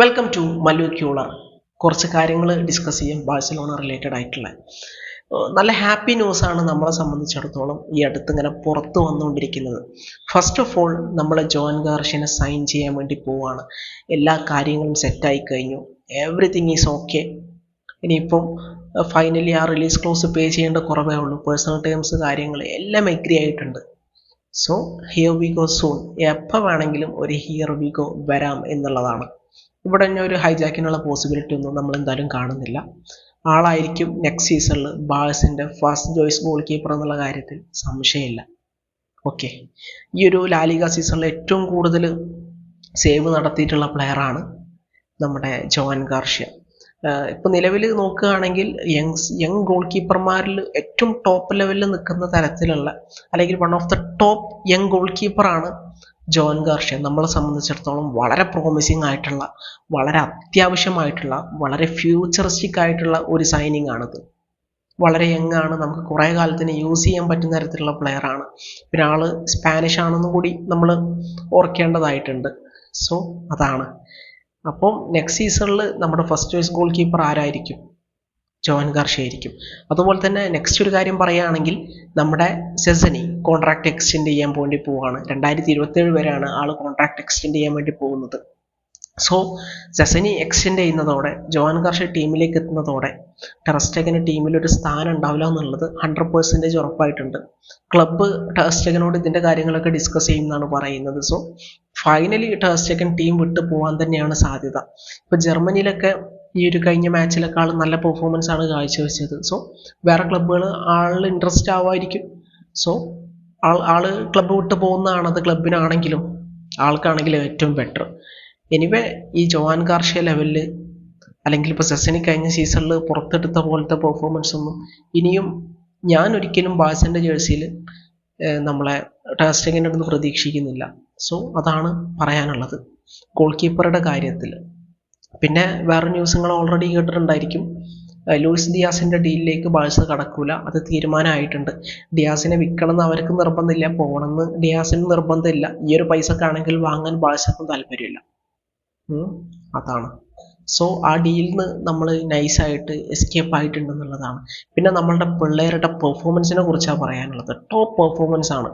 Welcome to Mallu ക്യൂളർ. കുറച്ച് കാര്യങ്ങൾ discuss ചെയ്യും ബാഴ്സലോണ റിലേറ്റഡ് ആയിട്ടുള്ള നല്ല ഹാപ്പി ന്യൂസാണ് നമ്മളെ സംബന്ധിച്ചിടത്തോളം ഈ അടുത്ത് ഇങ്ങനെ പുറത്തു വന്നുകൊണ്ടിരിക്കുന്നത്. ഫസ്റ്റ് ഓഫ് ഓൾ നമ്മൾ ജോൻ ഗാർഷ്യനെ സൈൻ ചെയ്യാൻ വേണ്ടി പോവുകയാണ്. എല്ലാ കാര്യങ്ങളും സെറ്റായി കഴിഞ്ഞു. Everything is okay. ഇനിയിപ്പം ഫൈനലി ആ റിലീസ് ക്ലോസ് പേ ചെയ്യേണ്ട കുറവേ ഉള്ളൂ. പേഴ്സണൽ ടേംസ് കാര്യങ്ങൾ എല്ലാം എഗ്രി ആയിട്ടുണ്ട്. So here we go soon. എപ്പോൾ വേണമെങ്കിലും ഒരു ഹിയർ വി ഗോ വരാം എന്നുള്ളതാണ്. ഇവിടെ തന്നെ ഒരു ഹൈജാക്കിനുള്ള പോസിബിലിറ്റി ഒന്നും നമ്മൾ എന്തായാലും കാണുന്നില്ല. ആളായിരിക്കും നെക്സ്റ്റ് സീസണിൽ ബാഴ്സിൻ്റെ ഫസ്റ്റ് ചോയ്സ് ഗോൾ കീപ്പർ എന്നുള്ള കാര്യത്തിൽ സംശയമില്ല. ഓക്കെ, ഈ ഒരു ലാലിഗ സീസണിൽ ഏറ്റവും കൂടുതൽ സേവ് നടത്തിയിട്ടുള്ള പ്ലെയറാണ് നമ്മുടെ ജോൻ ഗാർഷ്യ. ഇപ്പോൾ നിലവിൽ നോക്കുകയാണെങ്കിൽ യങ് ഗോൾ കീപ്പർമാരിൽ ഏറ്റവും ടോപ്പ് ലെവലിൽ നിൽക്കുന്ന തരത്തിലുള്ള അല്ലെങ്കിൽ one of the top young goal കീപ്പറാണ് ജോൻ ഗാർഷ്യ. നമ്മളെ സംബന്ധിച്ചിടത്തോളം വളരെ പ്രോമിസിങ് ആയിട്ടുള്ള, വളരെ അത്യാവശ്യമായിട്ടുള്ള, വളരെ ഫ്യൂച്ചറിസ്റ്റിക് ആയിട്ടുള്ള ഒരു സൈനിങ് ആണിത്. വളരെ യങ് ആണ്, നമുക്ക് കുറേ കാലത്തിന് യൂസ് ചെയ്യാൻ പറ്റുന്ന തരത്തിലുള്ള പ്ലെയർ ആണ്. പിന്നെ ആള് സ്പാനിഷ് ആണെന്നും കൂടി നമ്മൾ ഓർക്കേണ്ടതായിട്ടുണ്ട്. സോ അതാണ്. അപ്പം നെക്സ്റ്റ് സീസണിൽ നമ്മുടെ ഫസ്റ്റ് ചോയ്സ് ഗോൾ കീപ്പർ ആരായിരിക്കും? ജോൻ ഗാർഷ്യ ആയിരിക്കും. അതുപോലെ തന്നെ നെക്സ്റ്റ് ഒരു കാര്യം പറയുകയാണെങ്കിൽ നമ്മുടെ സെസനി കോൺട്രാക്ട് എക്സ്റ്റെൻഡ് ചെയ്യാൻ വേണ്ടി പോവുകയാണ്. 2027 വരെയാണ് ആൾ കോൺട്രാക്ട് എക്സ്റ്റെൻഡ് ചെയ്യാൻ വേണ്ടി പോകുന്നത്. സോ സെസനി എക്സ്റ്റെൻഡ് ചെയ്യുന്നതോടെ, ജോൻ ഗാർഷ്യ ടീമിലേക്ക് എത്തുന്നതോടെ ടെർ സ്റ്റെഗന് ടീമിൽ ഒരു സ്ഥാനം ഉണ്ടാവില്ല എന്നുള്ളത് 100% ഉറപ്പായിട്ടുണ്ട്. ക്ലബ്ബ് ടെർ സ്റ്റെഗനോട് ഇതിൻ്റെ കാര്യങ്ങളൊക്കെ ഡിസ്കസ് ചെയ്യുമെന്നാണ് പറയുന്നത്. സോ ഫൈനലി ടെർ സ്റ്റെഗൻ ടീം വിട്ടു പോകാൻ തന്നെയാണ് സാധ്യത. ഇപ്പോൾ ജർമ്മനിയിലൊക്കെ ഈ ഒരു കഴിഞ്ഞ മാച്ചിലൊക്കെ ആൾ നല്ല പെർഫോമൻസ് ആണ് കാഴ്ചവെച്ചത്. സോ വേറെ ക്ലബ്ബുകൾ ആളിൽ ഇൻട്രസ്റ്റ് ആവുമായിരിക്കും. സോ ആള് ക്ലബ്ബ് വിട്ട് പോകുന്നതാണ് അത് ക്ലബിനാണെങ്കിലും ആൾക്കാണെങ്കിലും ഏറ്റവും ബെറ്റർ. എനിവേ ഈ ജോൻ ഗാർഷ്യ ലെവലിൽ അല്ലെങ്കിൽ ഇപ്പോൾ സെസനി കഴിഞ്ഞ സീസണിൽ പുറത്തെടുത്ത പോലത്തെ പെർഫോമൻസ് ഒന്നും ഇനിയും ഞാൻ ഒരിക്കലും ബാഴ്സൻ്റെ ജേഴ്സിയിൽ നമ്മളെ ടെർ സ്റ്റെഗൻ്റെ അടുത്ത് പ്രതീക്ഷിക്കുന്നില്ല. സോ അതാണ് പറയാനുള്ളത് ഗോൾ കീപ്പറുടെ കാര്യത്തിൽ. പിന്നെ വേറെ ന്യൂസ് നിങ്ങൾ ഓൾറെഡി കേട്ടിട്ടുണ്ടായിരിക്കും. ലൂയിസ് ഡിയാസിൻ്റെ ഡീലിലേക്ക് ബാഴ്സ കടക്കൂല, അത് തീരുമാനമായിട്ടുണ്ട്. ഡിയാസിനെ വിൽക്കണമെന്ന് അവർക്ക് നിർബന്ധമില്ല, പോകണമെന്ന് ഡിയാസിന് നിർബന്ധമില്ല. ഈ ഒരു പൈസക്കാണെങ്കിൽ വാങ്ങാൻ ബാഴ്സക്കും താല്പര്യമില്ല. അതാണ്. സോ ആ ഡീലിൽ നിന്ന് നമ്മൾ നൈസായിട്ട് എസ്കേപ്പ് ആയിട്ടുണ്ടെന്നുള്ളതാണ്. പിന്നെ നമ്മളുടെ പിള്ളേരുടെ പെർഫോമൻസിനെ കുറിച്ചാണ് പറയാനുള്ളത്. ടോപ്പ് പെർഫോമൻസ് ആണ്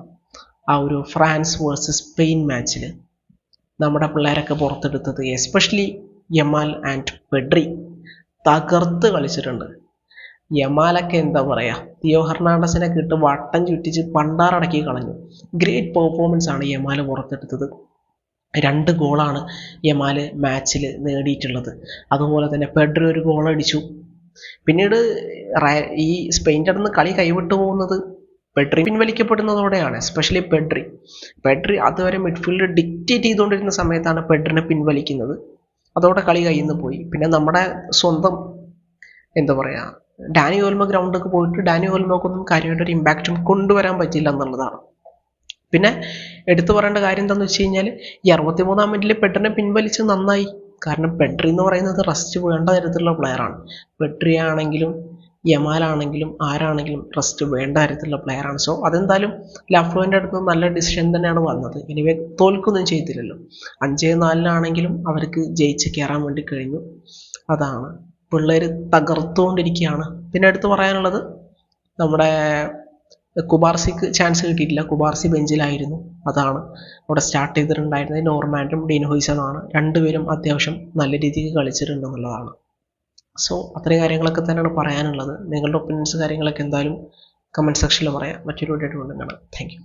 ആ ഒരു ഫ്രാൻസ് വേഴ്സസ് സ്പെയിൻ മാച്ചിൽ നമ്മുടെ പിള്ളേരൊക്കെ പുറത്തെടുത്തത്. എസ്പെഷ്യലി യമാൽ ആൻഡ് പെഡ്രി തകർത്ത് കളിച്ചിട്ടുണ്ട്. യമാലൊക്കെ എന്താ പറയുക, തിയോ ഹെർണാണ്ടസിനൊക്കെ ഇട്ട് വട്ടം ചുറ്റിച്ച് പണ്ടാറടക്കി കളഞ്ഞു. ഗ്രേറ്റ് പെർഫോമൻസ് ആണ് യമാൽ പുറത്തെടുത്തത്. 2 ഗോളാണ് യമാൽ മാച്ചിൽ നേടിയിട്ടുള്ളത്. അതുപോലെ തന്നെ പെഡ്രി ഒരു ഗോൾ അടിച്ചു. പിന്നീട് ഈ സ്പെയിൻ്റെ അടുത്ത് കളി കൈവിട്ടു പോകുന്നത് പെഡ്രി പിൻവലിക്കപ്പെടുന്നതോടെയാണ്. എസ്പെഷ്യലി പെഡ്രി അതുവരെ മിഡ്ഫീൽഡ് ഡിക്റ്റേറ്റ് ചെയ്തുകൊണ്ടിരുന്ന സമയത്താണ് പെഡ്രിനെ പിൻവലിക്കുന്നത്. അതോടെ കളി കയ്യിൽ നിന്ന് പോയി. പിന്നെ നമ്മുടെ സ്വന്തം എന്താ പറയുക, ഡാനി ഓൽമോ ഗ്രൗണ്ടിലേക്ക് പോയിട്ട് ഡാനി ഓൽമോക്കൊന്നും കാര്യമായിട്ടൊരു ഇമ്പാക്റ്റും കൊണ്ടുവരാൻ പറ്റില്ല എന്നുള്ളതാണ്. പിന്നെ എടുത്തു പറയേണ്ട കാര്യം എന്താണെന്ന് വെച്ച് കഴിഞ്ഞാൽ, ഈ 63-ാം മിനിറ്റിൽ പെഡ്രിനെ പിൻവലിച്ച് നന്നായി. കാരണം പെഡ്രി എന്ന് പറയുന്നത് റെസ്റ്റ് വേണ്ട തരത്തിലുള്ള പ്ലെയറാണ്. പെഡ്രി ആണെങ്കിലും യമാലാണെങ്കിലും ആരാണെങ്കിലും റെസ്റ്റ് വേണ്ട തരത്തിലുള്ള പ്ലെയറാണ്. സോ അതെന്തായാലും ലാഫ്ലോൻ്റെ അടുത്ത് നല്ല ഡിസിഷൻ തന്നെയാണ് വന്നത്. എനിവേ തോൽക്കൊന്നും ചെയ്തില്ലല്ലോ. 5-4 അവർക്ക് ജയിച്ച് കയറാൻ വേണ്ടി കഴിഞ്ഞു. അതാണ്, പിള്ളേർ തകർത്തുകൊണ്ടിരിക്കുകയാണ്. പിന്നെ എടുത്ത് പറയാനുള്ളത്, നമ്മുടെ കുബാർസിക്ക് ചാൻസ് കിട്ടിയിട്ടില്ല. കുബാർസി ബെഞ്ചിലായിരുന്നു. അതാണ് അവിടെ സ്റ്റാർട്ട് ചെയ്തിട്ടുണ്ടായിരുന്നത്. നോർമാൻഡും ഡീൻ ഹുയ്സണുമാണ്. രണ്ടുപേരും അത്യാവശ്യം നല്ല രീതിക്ക് കളിച്ചിട്ടുണ്ടെന്നുള്ളതാണ്. സോ അത്രയും കാര്യങ്ങളൊക്കെ തന്നെയാണ് പറയാനുള്ളത്. നിങ്ങളുടെ ഒപ്പീനിയൻസ് കാര്യങ്ങളൊക്കെ എന്തായാലും കമൻറ്റ് സെക്ഷനിൽ പറയാം. മറ്റൊരു വീഡിയോ കൊണ്ട് കാണാം. Thank you.